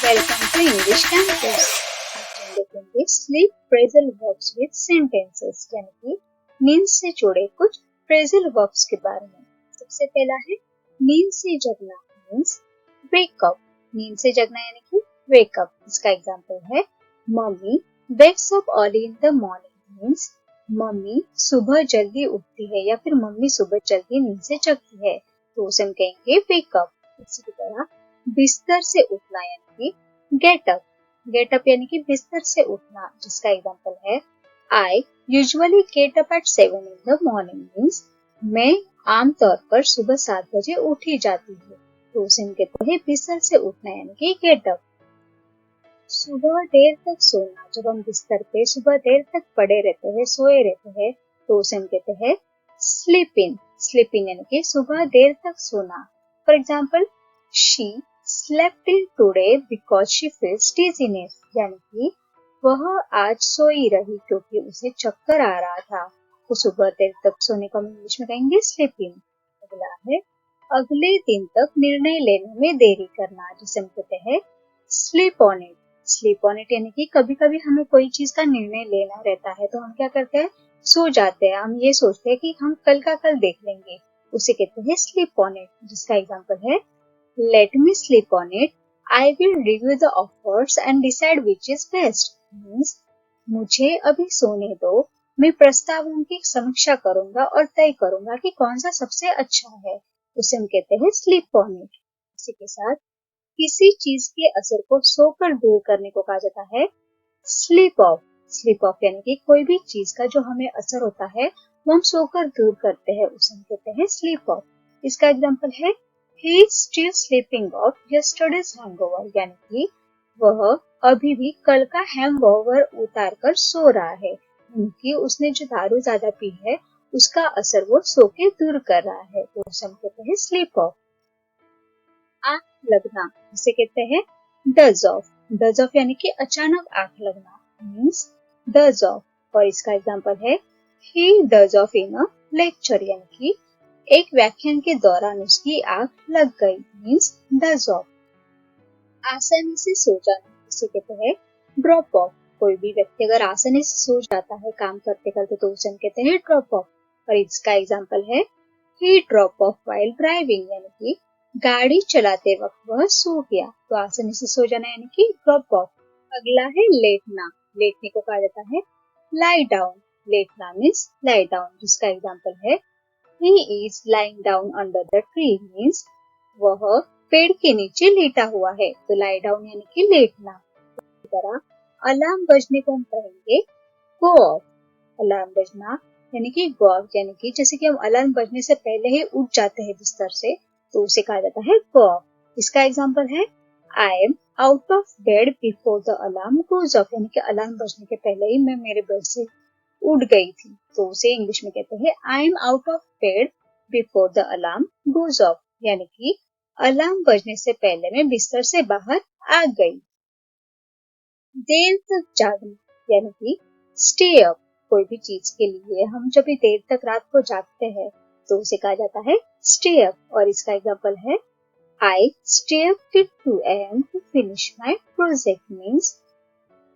Welcome to English Campus. आज हम देखेंगे sleep phrasal verbs with sentences, यानी कि नींद से जुड़े कुछ फ्रेजल वर्ब्स के बारे में। सबसे पहला है नींद से जगना, मीन्स वेक अप। नींद से जगना यानी कि वेक अप। इसका एग्जांपल है mummy wakes up early in the morning, means mummy सुबह जल्दी उठती है या फिर मम्मी सुबह जल्दी नींद से जगती है, तो उसे हम कहेंगे वेक अप। इसी की तरह बिस्तर से उठना यानी कि गेट अप। गेट अप यानी कि बिस्तर से उठना, जिसका एग्जांपल है I usually get up at 7 in the morning, means मैं आमतौर पर सुबह 7 बजे उठी जाती हूँ, तो उसे हम कहते हैं बिस्तर से उठना यानी कि गेट अप। सुबह देर तक सोना, जब हम बिस्तर पे सुबह देर तक पड़े रहते हैं, सोए रहते हैं, तो उसे हम कहते हैं स्लीप इन। स्लीप इन यानी कि सुबह देर तक सोना। For example she slept till today because she feels dizziness, यानी कि वह आज सोई रही क्योंकि उसे चक्कर आ रहा था, तो सुबह देर तक सोने को हम इंग्लिश में कहेंगे स्लीपिंग। अगला है अगले दिन तक निर्णय लेने में देरी करना, जिसे हम कहते हैं sleep on it. Sleep on it यानी कि कभी कभी हमें कोई चीज का निर्णय लेना रहता है तो हम क्या करते हैं, सो जाते हैं। हम ये सोचते हैं कि हम कल का कल देख लेंगे, उसे कहते हैं स्लीप ऑन इट, जिसका एग्जाम्पल है Let me sleep on it. I will review the offers and decide which is best. Means मुझे अभी सोने दो, मैं प्रस्तावों की समीक्षा करूंगा और तय करूंगा कि कौन सा सबसे अच्छा है, उसे हम कहते हैं sleep on it। इसी के साथ किसी चीज के असर को सोकर दूर करने को कहा जाता है sleep off। sleep off यानी कि कोई भी चीज का जो हमें असर होता है वो हम सोकर दूर करते हैं, उसे हम कहते हैं sleep off। इसका एग्जाम्पल है He is still sleeping off yesterday's hangover, यानी कि वह अभी भी कल का हैंगओवर उतार कर सो रहा है, क्योंकि उसने जो दारू ज्यादा पी है उसका असर वो सो के दूर कर रहा है, तो उसे हम कहते हैं स्लीप ऑफ। आंख लगना, जिसे कहते हैं डज ऑफ। डज ऑफ यानी कि अचानक आंख लगना, मीन्स डज ऑफ। और इसका एग्जाम्पल है He does off in a lecture, यानी कि एक व्याख्यान के दौरान उसकी आंख लग गई, मीन्स डज ऑफ। आसानी से सो जाना, इसे कहते हैं ड्रॉप ऑफ। कोई भी व्यक्ति अगर आसानी से सो जाता है काम करते करते तो उसे हम कहते हैं ड्रॉप ऑफ। और इसका एग्जांपल है ही ड्रॉप ऑफ व्हाइल ड्राइविंग, यानी कि गाड़ी चलाते वक्त वह सो गया, तो आसानी से सो जाना यानी कि ड्रॉप ऑफ। अगला है लेटना। लेटने को कहा जाता है लाई डाउन। लेटना मीन्स लाई डाउन, जिसका एग्जांपल है He is lying down under the tree, means वह पेड़ के नीचे लेटा हुआ है, तो lie down यानी कि लेटना। इसी तरह अलार्म बजने को हम कहेंगे go off। अलार्म बजना यानी कि go off, यानी कि जैसे कि हम अलार्म बजने से पहले ही उठ जाते हैं बिस्तर से, तो उसे कहा जाता है go off। इसका एग्जाम्पल है I am out of bed before the alarm goes off, यानी कि अलार्म बजने के पहले ही मैं मेरे बेड से उठ गई थी, तो उसे इंग्लिश में कहते हैं I am out of bed before the alarm goes off, यानी कि अलार्म बजने से पहले मैं बिस्तर से बाहर आ गई। देर तक जागना यानी कि स्टे अप। कोई भी चीज के लिए हम जब भी देर तक रात को जागते हैं तो उसे कहा जाता है स्टे अप। और इसका एग्जांपल है I stay up till 2 AM to finish my project, means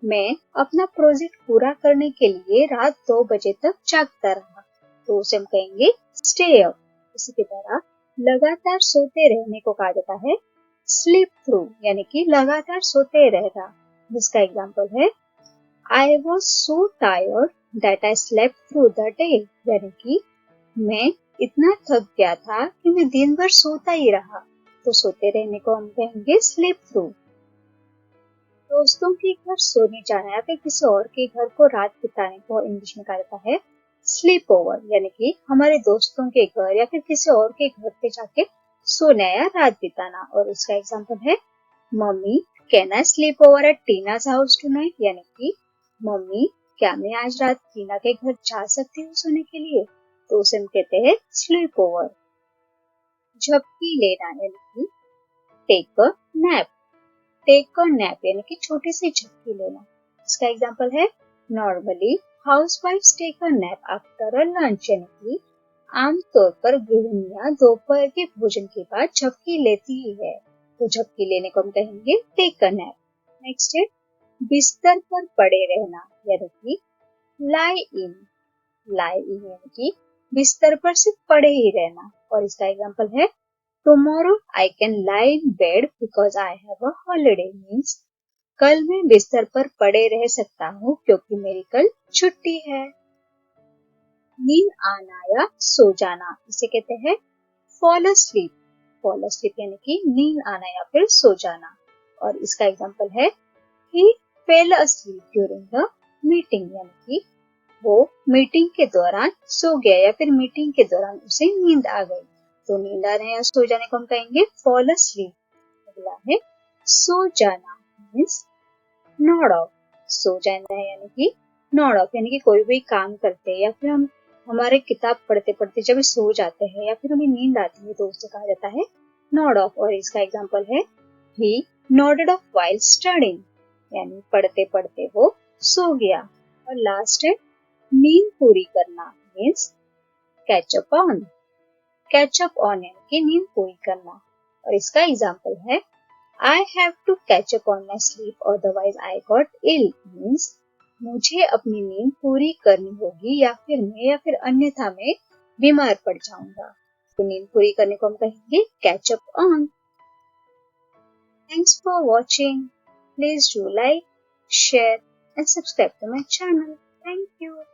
मैं अपना प्रोजेक्ट पूरा करने के लिए रात 2 बजे तक जागता रहा, तो उसे हम कहेंगे स्टे अप। इसी की तरह लगातार सोते रहने को कहा जाता है स्लीप थ्रू, यानी कि लगातार सोते रहना, जिसका एग्जांपल है I was so tired that I slept through the day, यानी कि मैं इतना थक गया था कि मैं दिन भर सोता ही रहा, तो सोते रहने को हम कहेंगे स्लीप थ्रू। दोस्तों के घर सोने जाना या फिर किसी और के घर को रात बिताने को इंग्लिश में कहा जाता है स्लीप ओवर, यानी कि हमारे दोस्तों के घर या फिर किसी और के घर पे जाके सोना या रात बिताना। और उसका एग्जांपल है mummy can I sleep over at Tina's house tonight, यानी कि मम्मी क्या मैं आज रात टीना के घर जा सकती हूँ सोने के लिए, तो उसे हम कहते हैं स्लीप ओवर। झपकी लेना यानी कि take a nap. Take a nap यानी कि छोटी सी झपकी लेना। इसका एग्जांपल है नॉर्मली हाउसवाइफ्स take a nap after a lunch, यानी कि आमतौर पर गृहिणियां दोपहर के भोजन के बाद झपकी लेती ही है, तो झपकी लेने को हम कहेंगे टेक अ नैप। नेक्स्ट है बिस्तर पर पड़े रहना, यानी कि लाई इन। लाई इन यानी कि बिस्तर पर सिर्फ पड़े ही रहना। और इसका एग्जाम्पल है tomorrow I can lie in bed because I have a holiday, means कल मैं बिस्तर पर पड़े रह सकता हूँ क्योंकि मेरी कल छुट्टी है। नींद आना या सो जाना, इसे कहते हैं फॉल अस्लीप। फॉल अस्लीप यानी कि नींद आना या फिर सो जाना। और इसका एग्जाम्पल है he fell asleep during the meeting, यानी कि वो मीटिंग के दौरान सो गया या फिर मीटिंग के दौरान उसे नींद आ गई। तो नींद आने या सो जाने को हम कहेंगे फॉल अस्लीप। अगला है सो जाना, मीन्स नॉड ऑफ। सो जाना है यानी कि नॉड ऑफ, यानी कि कोई भी काम करते या फिर हम हमारे किताब पढ़ते पढ़ते जब सो जाते हैं या फिर हमें नींद आती है तो उसे कहा जाता है नॉड ऑफ। और इसका एग्जाम्पल है ही नॉडेड ऑफ व्हाइल स्टडीइंग, यानी पढ़ते पढ़ते वो सो गया। और लास्ट है नींद पूरी करना, means catch up on. Catch up on यानी कि नींद पूरी करना। और इसका एग्जाम्पल है I have to catch up on my sleep, otherwise I got ill, means मुझे अपनी नींद पूरी करनी होगी या फिर अन्यथा मैं बीमार पड़ जाऊंगा। तो नींद पूरी करने को हम कहेंगे catch up on. Thanks for watching. Please do like, share and subscribe to my channel. Thank you.